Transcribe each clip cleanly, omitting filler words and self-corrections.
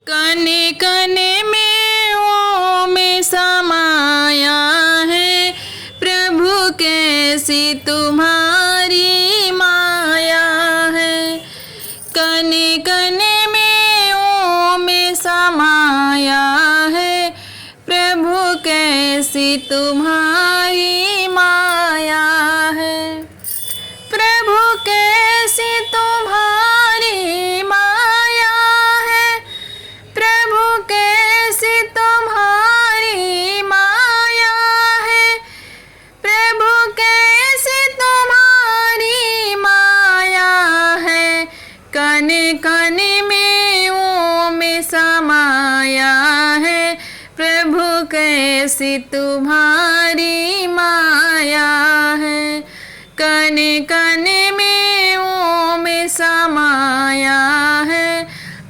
कने कने में ओ में समाया है, प्रभु कैसी तुम्हारी माया है। कने कने में ओ में समाया है, प्रभु कैसी तुम्हारी माया है। प्रभु कैसी तुम्हारी माया है, प्रभु कैसी तुम्हारी माया है, प्रभु कैसी तुम्हारी माया है। कने कने में ओ में समाया है, प्रभु कैसी तुम्हारी माया है। कने कने में ओ में समाया है,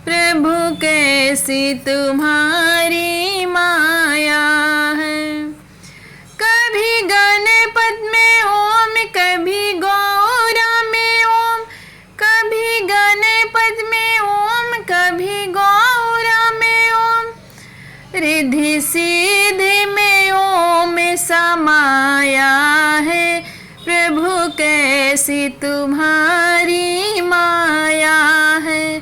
प्रभु कैसी तुम्हारी माया है। कभी गणपत में ओम, कभी गौरा में ओम, कभी गणपत में ओम, कभी गौरा में ओम। रिद्धि सिद्धि में ओम समाया है, प्रभु कैसी तुम्हारी माया है।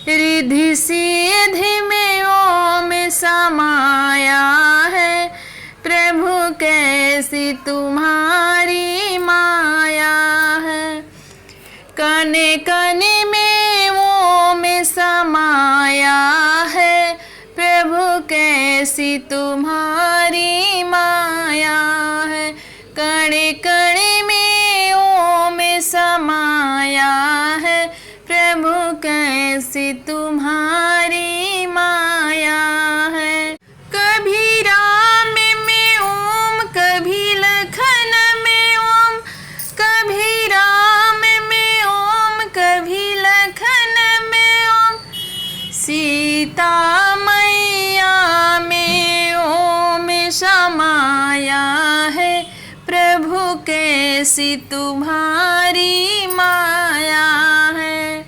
रिद्धि सिद्धि में ओम समाया है, प्रभु कैसी तुम्हारी माया है। कने कने में ओम समाया है, प्रभु कैसी तुम्हारी माया है। कणे कणे में ओम समाया है, प्रभु कैसी तुम्हारी माया है। कभी राम में ओम, कभी लखन में ओम, कभी राम में ओम, कभी लखन में ओम। सीता मैया में ओम समाया है, प्रभु कैसी तुम्हारी माया है।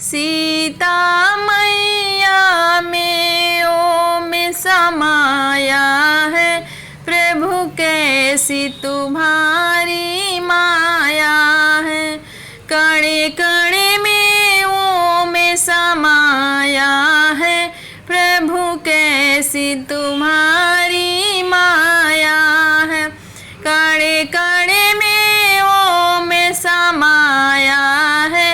सीता मैया में ओम समाया है, प्रभु कैसी तुम्हारी माया है। कणे कणे में ओम समाया है, प्रभु कैसी तुम्हारी माया है। कणे कणे में ओम समाया है,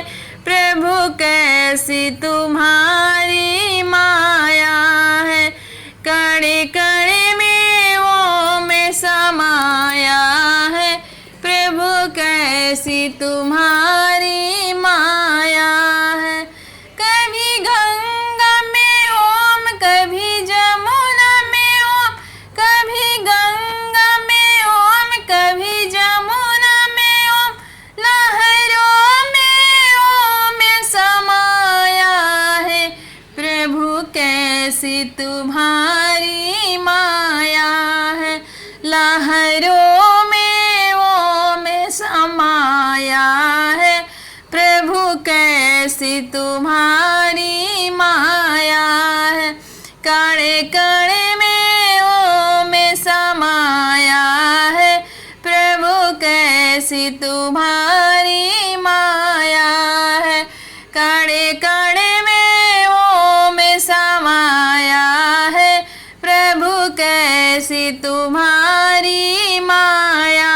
प्रभु कैसी तुम्हारी माया है। कणे कणे में ओम समाया है, प्रभु कैसी तुम्हारी माया है। कभी गंगा में ओम, कभी जमुना में ओम, कभी गंगा में ओम, कभी जमुना में ओम। लहरों में ओम समाया है, प्रभु कैसी तुम्हारी माया है। लहरों में ओम समाया है, प्रभु कैसी तुम्हारी माया है। कणे कणे में ओम समाया है, प्रभु कैसी तुम्हारी माया है। कणे कणे में ओम समाया है, प्रभु कैसी तुम्हारी माया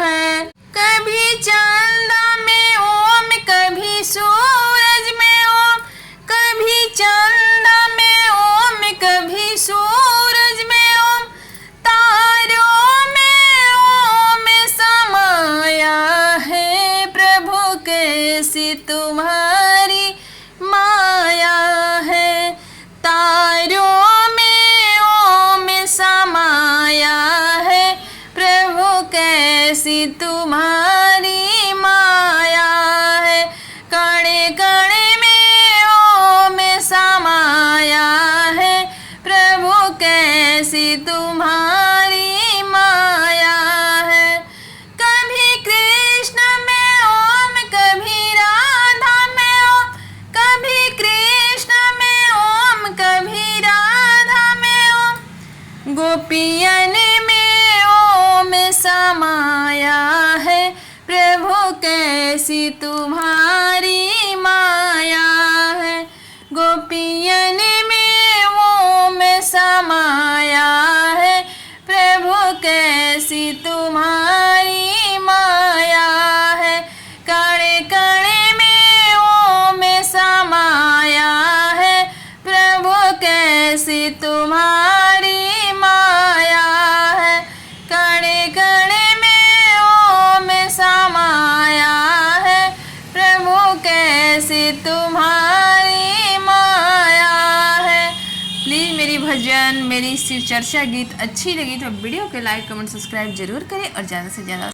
है। कभी चंदा में ओम, कभी सूरज में ओम, कभी चंदा में ओम, कभी सूरज में ओम। तारों में ओम समाया है, प्रभु कैसी तुम्हारी माया है। तारों में ओम समाया गोपियन में ओम समाया है, प्रभु कैसी तुम्हारी माया है। गोपियन में ओम समाया है, प्रभु कैसी तुम्हारी माया है। कणे कणे में ओम समाया है, प्रभु कैसी तुम्हारी माया है। कणे कणे में ओम समाया है, प्रभु कैसी तुम्हारी माया है। प्लीज़ मेरी भजन, मेरी शिव चर्चा गीत अच्छी लगी तो वीडियो को लाइक कमेंट सब्सक्राइब जरूर करें और ज़्यादा से ज़्यादा